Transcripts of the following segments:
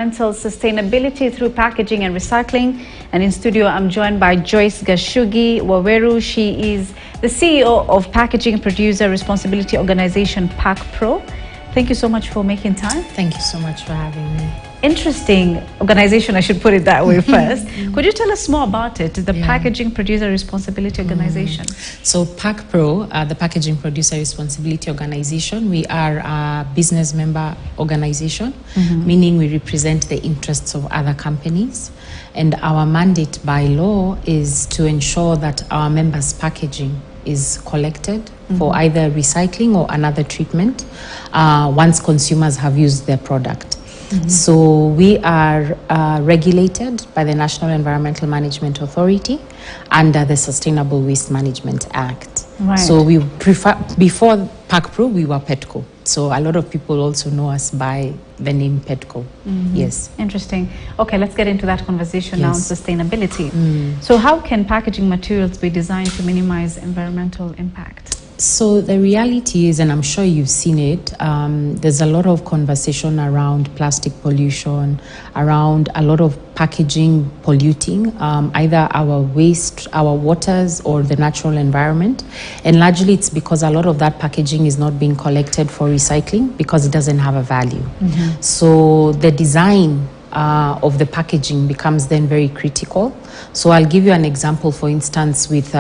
Sustainability through packaging and recycling. And in studio, I'm joined by Joyce Gashugi Waweru. She is the CEO of Packaging Producer Responsibility Organization, PAC Pro. Thank you so much for making time. Thank you so much for having me. Interesting organization, I should put it that way first. Could you tell us more about it, the Packaging Producer Responsibility Organization? So PAC Pro, the Packaging Producer Responsibility Organization, we are a business member organization, meaning we represent the interests of other companies. And our mandate by law is to ensure that our members' packaging is collected for either recycling or another treatment once consumers have used their product. So we are regulated by the National Environmental Management Authority under the Sustainable Waste Management Act. Right. So we prefer, before PAC Pro, we were PETCO. So a lot of people also know us by the name PETCO. Yes. Interesting. Okay, let's get into that conversation now on sustainability. So how can packaging materials be designed to minimize environmental impact? So the reality is, and I'm sure you've seen it, there's a lot of conversation around plastic pollution, around a lot of packaging polluting either our waste, our waters, or the natural environment. And largely it's because a lot of that packaging is not being collected for recycling because it doesn't have a value. So the design of the packaging becomes then very critical. So I'll give you an example, for instance, with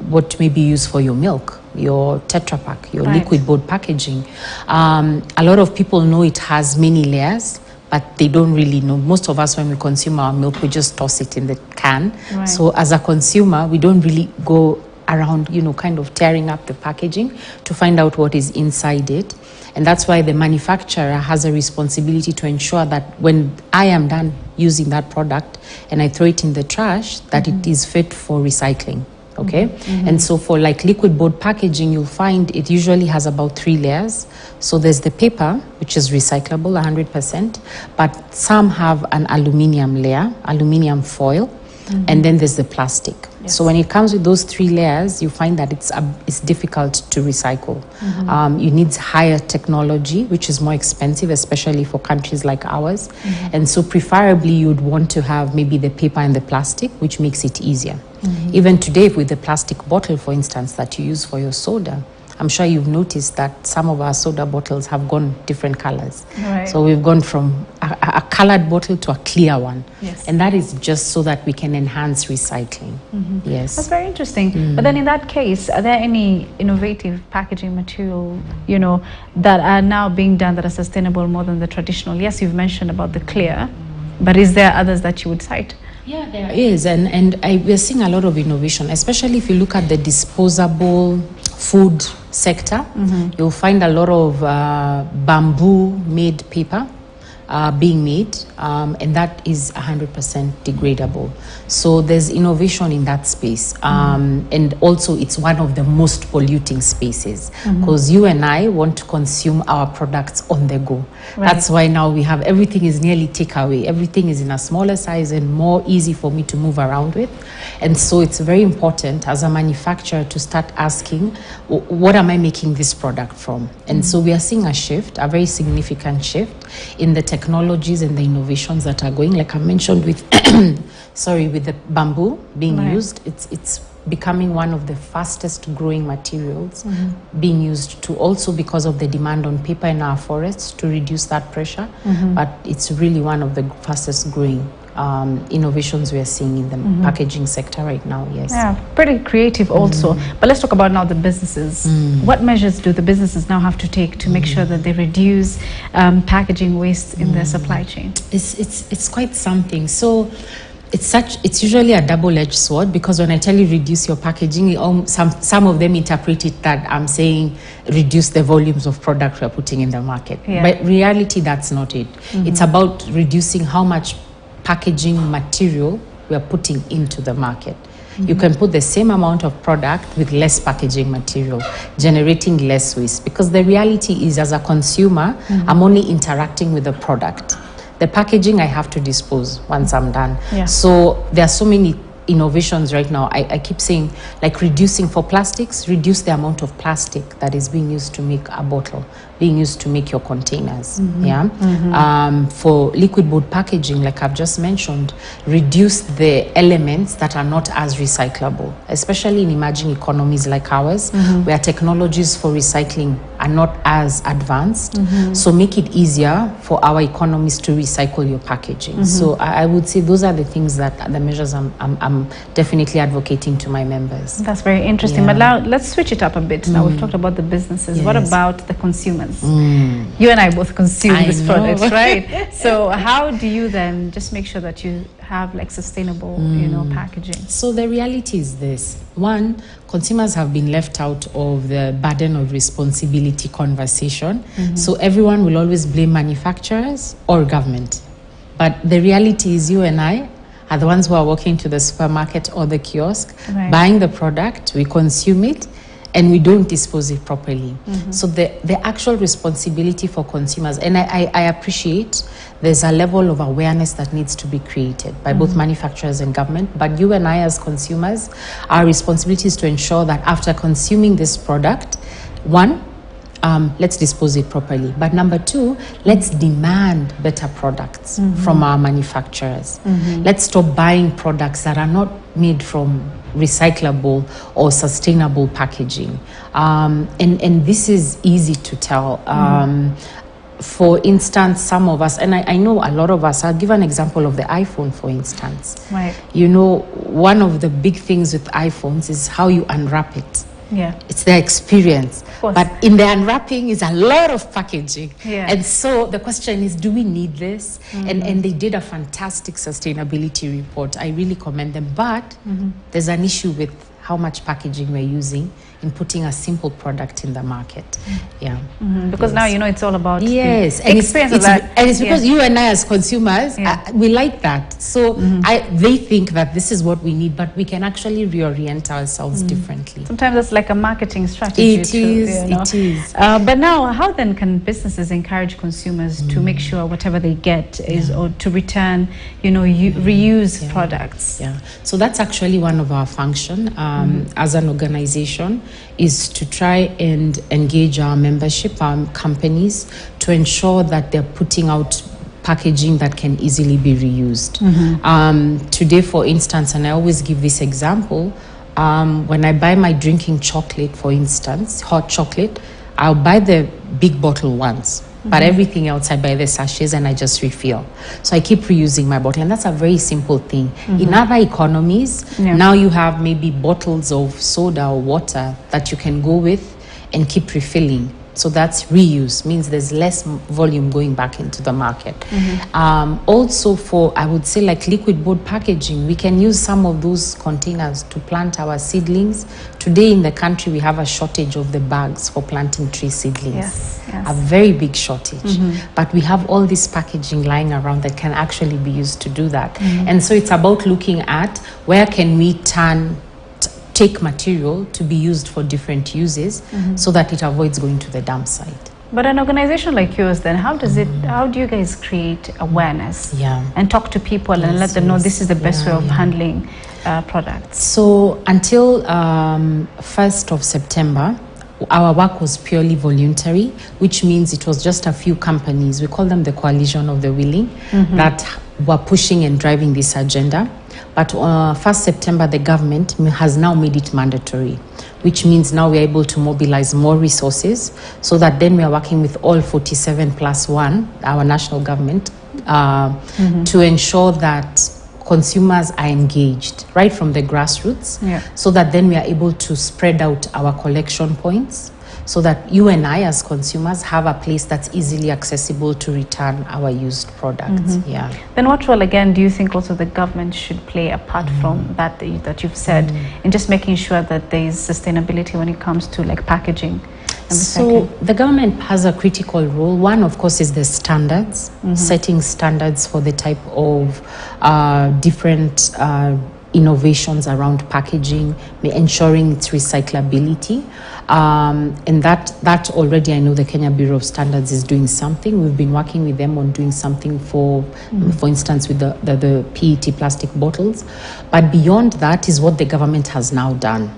what may be used for your milk, your Tetra Pak, your liquid board packaging. A lot of people know it has many layers, but they don't really know. Most of us, when we consume our milk, we just toss it in the can. So as a consumer, we don't really go around, kind of tearing up the packaging to find out what is inside it. And that's why the manufacturer has a responsibility to ensure that when I am done using that product and I throw it in the trash, that it is fit for recycling. Okay? And so for like liquid board packaging, you'll find it usually has about 3 layers. So there's the paper, which is recyclable 100%, but some have an aluminium layer, aluminium foil, and then there's the plastic. So when it comes with those 3 layers, you find that it's difficult to recycle. You need higher technology, which is more expensive, especially for countries like ours. And so preferably you would want to have maybe the paper and the plastic, which makes it easier. Even today with the plastic bottle, for instance, that you use for your soda, I'm sure you've noticed that some of our soda bottles have gone different colors. So we've gone from a colored bottle to a clear one. And that is just so that we can enhance recycling. Yes. That's very interesting. But then in that case, are there any innovative packaging material, that are now being done that are sustainable more than the traditional? Yes, you've mentioned about the clear, but is there others that you would cite? Yeah, there is. And we're seeing a lot of innovation, especially if you look at the disposable food sector. You'll find a lot of bamboo-made paper being made, and that is 100% degradable. So there's innovation in that space. And also it's one of the most polluting spaces because you and I want to consume our products on the go. That's why now we have everything is nearly takeaway. Everything is in a smaller size and more easy for me to move around with. And so it's very important as a manufacturer to start asking, what am I making this product from? And so we are seeing a shift, a very significant shift in the technologies and the innovations that are going, like I mentioned with with the bamboo being used. It's becoming one of the fastest growing materials being used to also because of the demand on paper in our forests to reduce that pressure. But it's really one of the fastest growing innovations we are seeing in the packaging sector right now. Yeah, pretty creative also. But let's talk about now the businesses. What measures do the businesses now have to take to make sure that they reduce packaging waste in their supply chain? It's quite something. So it's usually a double-edged sword, because when I tell you reduce your packaging, some of them interpret it that I'm saying reduce the volumes of product we're putting in the market. But reality, that's not it. It's about reducing how much packaging material we are putting into the market. You can put the same amount of product with less packaging material, generating less waste, because the reality is, as a consumer, I'm only interacting with the product. The packaging I have to dispose once I'm done. So there are so many innovations right now, I keep saying, like reducing for plastics, reduce the amount of plastic that is being used to make a bottle, being used to make your containers. For liquid board packaging, like I've just mentioned, reduce the elements that are not as recyclable, especially in emerging economies like ours, where technologies for recycling are not as advanced. So make it easier for our economies to recycle your packaging. So I would say those are the things that the measures I'm definitely advocating to my members. That's very interesting. But now let's switch it up a bit. Now we've talked about the businesses. What about the consumers? You and I both consume these products, right? So how do you then just make sure that you have like sustainable, packaging? So the reality is this. One, consumers have been left out of the burden of responsibility conversation. So everyone will always blame manufacturers or government. But the reality is you and I are the ones who are walking to the supermarket or the kiosk, buying the product, we consume it, and we don't dispose it properly. So the actual responsibility for consumers, and I appreciate there's a level of awareness that needs to be created by both manufacturers and government, but you and I as consumers, our responsibility is to ensure that after consuming this product, one, let's dispose it properly. But number two, let's demand better products from our manufacturers. Let's stop buying products that are not made from recyclable or sustainable packaging. And this is easy to tell. For instance, some of us, and I know a lot of us, I'll give an example of the iPhone, for instance. Right. One of the big things with iPhones is how you unwrap it. Yeah. It's the experience. But in the unwrapping is a lot of packaging. And so the question is, do we need this? And they did a fantastic sustainability report. I really commend them. But there's an issue with how much packaging we're using in putting a simple product in the market. Because now it's all about and experience of that. And it's because you and I as consumers, we like that. So they think that this is what we need, but we can actually reorient ourselves differently. Sometimes it's like a marketing strategy. It is. But now, how then can businesses encourage consumers to make sure whatever they get is, or to return, reuse products? So that's actually one of our function as an organization, is to try and engage our membership, our companies, to ensure that they're putting out packaging that can easily be reused. Today, for instance, and I always give this example, when I buy my drinking chocolate, for instance, hot chocolate, I'll buy the big bottle once. But everything else, I buy the sachets and I just refill. So I keep reusing my bottle, and that's a very simple thing. In other economies, now you have maybe bottles of soda or water that you can go with and keep refilling. So that's reuse, means there's less volume going back into the market. Also for, I would say, like liquid board packaging, we can use some of those containers to plant our seedlings. Today in the country, we have a shortage of the bags for planting tree seedlings. A very big shortage. But we have all this packaging lying around that can actually be used to do that. And so it's about looking at where can we take material to be used for different uses so that it avoids going to the dump site. But an organization like yours, then, how do you guys create awareness and talk to people and let them know this is the best way of handling products? So until 1st of September, our work was purely voluntary, which means it was just a few companies, we call them the Coalition of the Willing, that were pushing and driving this agenda. But 1st September, the government has now made it mandatory, which means now we're able to mobilize more resources, so that then we are working with all 47 plus 1, our national government, to ensure that consumers are engaged right from the grassroots, so that then we are able to spread out our collection points, so that you and I as consumers have a place that's easily accessible to return our used products. Then what role, again, do you think also the government should play apart from that you've said, in just making sure that there is sustainability when it comes to like packaging? So the government has a critical role. One, of course, is the standards, setting standards for the type of different innovations around packaging, ensuring its recyclability. And that already, I know the Kenya Bureau of Standards is doing something. We've been working with them on doing something for instance, with the PET plastic bottles. But beyond that is what the government has now done,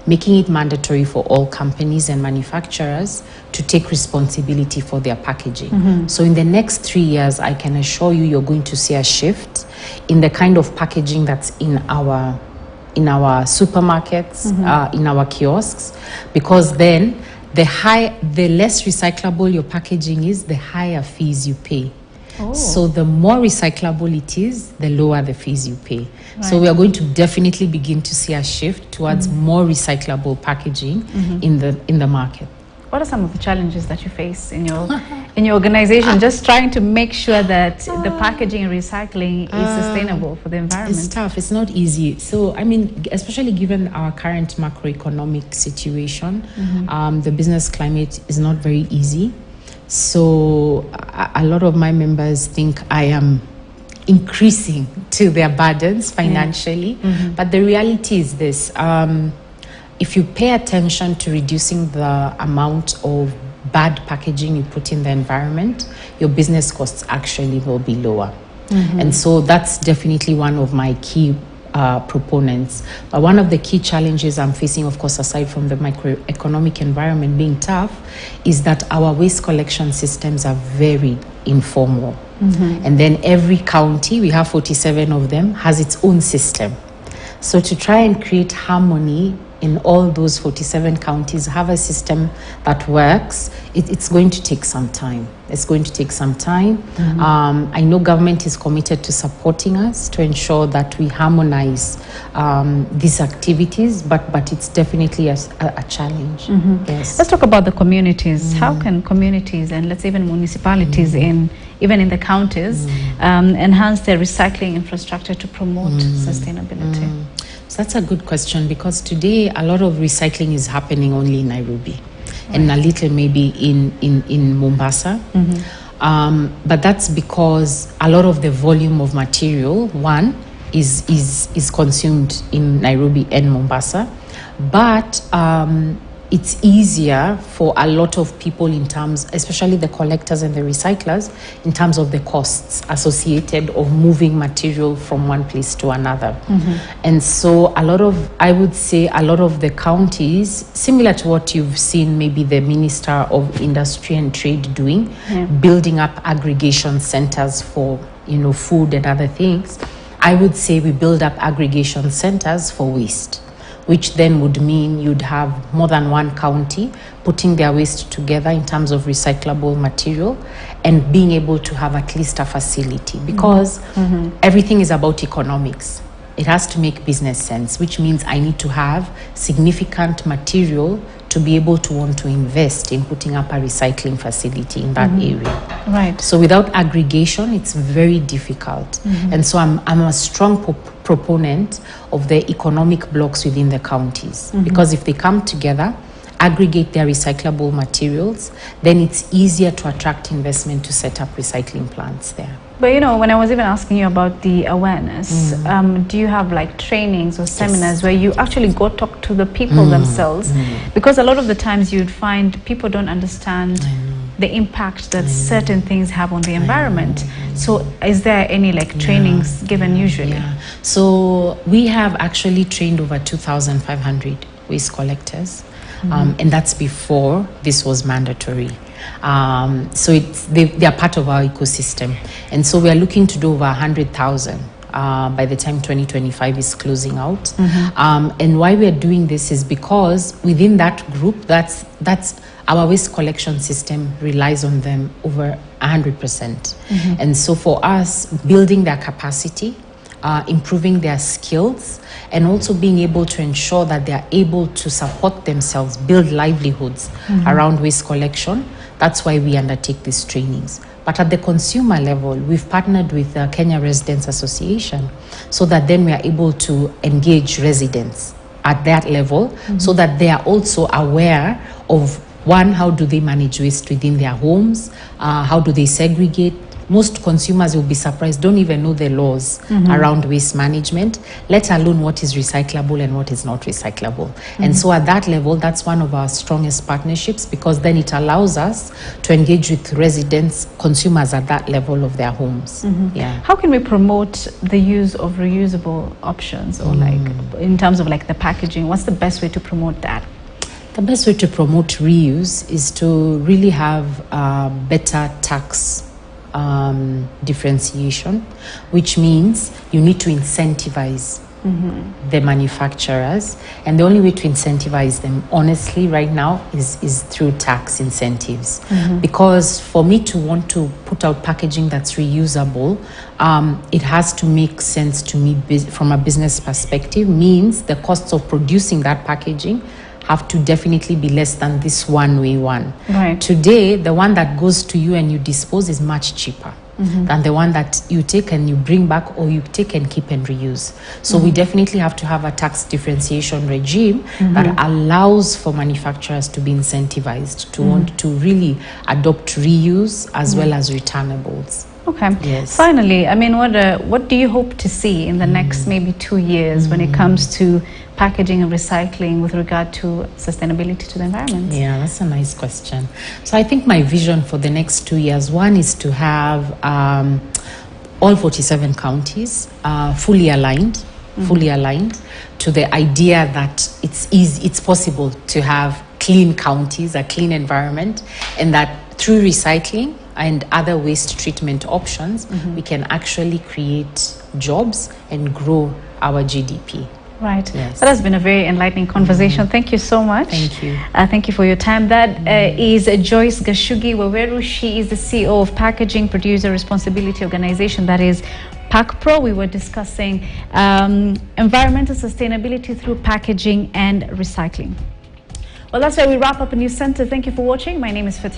making it mandatory for all companies and manufacturers to take responsibility for their packaging. So in the next 3 years, I can assure you, you're going to see a shift in the kind of packaging that's in our supermarkets, in our kiosks, because then the less recyclable your packaging is, the higher fees you pay. So the more recyclable it is, the lower the fees you pay. Right. So we are going to definitely begin to see a shift towards more recyclable packaging in the market. What are some of the challenges that you face in your organization, just trying to make sure that the packaging and recycling is sustainable for the environment? It's tough. It's not easy. So, I mean, especially given our current macroeconomic situation, the business climate is not very easy. So a lot of my members think I am increasing to their burdens financially. But the reality is this. If you pay attention to reducing the amount of bad packaging you put in the environment, your business costs actually will be lower. And so that's definitely one of my key proponents. But one of the key challenges I'm facing, of course, aside from the microeconomic environment being tough, is that our waste collection systems are very informal. And then every county, we have 47 of them, has its own system. So to try and create harmony in all those 47 counties, have a system that works, it's going to take some time. It's going to take some time. I know government is committed to supporting us to ensure that we harmonize these activities, but it's definitely a challenge. Yes. Let's talk about the communities. How can communities and let's say even municipalities even in the counties enhance their recycling infrastructure to promote sustainability? So that's a good question, because today a lot of recycling is happening only in Nairobi and a little maybe in Mombasa. But that's because a lot of the volume of material, one, is consumed in Nairobi and Mombasa. But it's easier for a lot of people in terms, especially the collectors and the recyclers, in terms of the costs associated of moving material from one place to another. And so I would say a lot of the counties, similar to what you've seen maybe the Minister of Industry and Trade doing, building up aggregation centers for food and other things, I would say we build up aggregation centers for waste, which then would mean you'd have more than one county putting their waste together in terms of recyclable material and being able to have at least a facility, because everything is about economics. It has to make business sense, which means I need to have significant material to be able to want to invest in putting up a recycling facility in that area. Right. So without aggregation, it's very difficult. And so I'm a strong proponent of the economic blocks within the counties, because if they come together, aggregate their recyclable materials, then it's easier to attract investment to set up recycling plants there. But when I was even asking you about the awareness, do you have like trainings or seminars where you actually go talk to the people themselves? Because a lot of the times you'd find people don't understand the impact that certain things have on the environment. So is there any like trainings given usually? So we have actually trained over 2,500 waste collectors. And that's before this was mandatory. So they are part of our ecosystem. And so we are looking to do over 100,000 by the time 2025 is closing out. And why we are doing this is because within that group, that's our waste collection system relies on them over 100%. And so for us, building their capacity, improving their skills, and also being able to ensure that they are able to support themselves, build livelihoods around waste collection. That's why we undertake these trainings. But at the consumer level, we've partnered with the Kenya Residents Association so that then we are able to engage residents at that level so that they are also aware of, one, how do they manage waste within their homes, how do they segregate most consumers will be surprised, don't even know the laws around waste management, let alone what is recyclable and what is not recyclable. And so at that level, that's one of our strongest partnerships, because then it allows us to engage with residents, consumers at that level of their homes. Yeah. How can we promote the use of reusable options, or like in terms of like the packaging? What's the best way to promote that? The best way to promote reuse is to really have better tax differentiation, which means you need to incentivize the manufacturers, and the only way to incentivize them honestly right now is through tax incentives. Because for me to want to put out packaging that's reusable, it has to make sense to me from a business perspective. Means the costs of producing that packaging have to definitely be less than this one-way one. Right. Today, the one that goes to you and you dispose is much cheaper than the one that you take and you bring back, or you take and keep and reuse. So we definitely have to have a tax differentiation regime that allows for manufacturers to be incentivized to want to really adopt reuse as well as returnables. Okay. Yes. Finally, I mean, what do you hope to see in the next maybe 2 years when it comes to packaging and recycling with regard to sustainability to the environment? Yeah, that's a nice question. So I think my vision for the next 2 years, one is to have all 47 counties fully aligned to the idea that it's possible to have clean counties, a clean environment, and that through recycling and other waste treatment options, we can actually create jobs and grow our GDP. Right. Yes. That has been a very enlightening conversation. Thank you so much. Thank you. Thank you for your time. That is Joyce Gashugi Waweru. She is the CEO of Packaging Producer Responsibility Organization, that is PACPRO. We were discussing environmental sustainability through packaging and recycling. Well, that's where we wrap up a new center. Thank you for watching. My name is Fatima.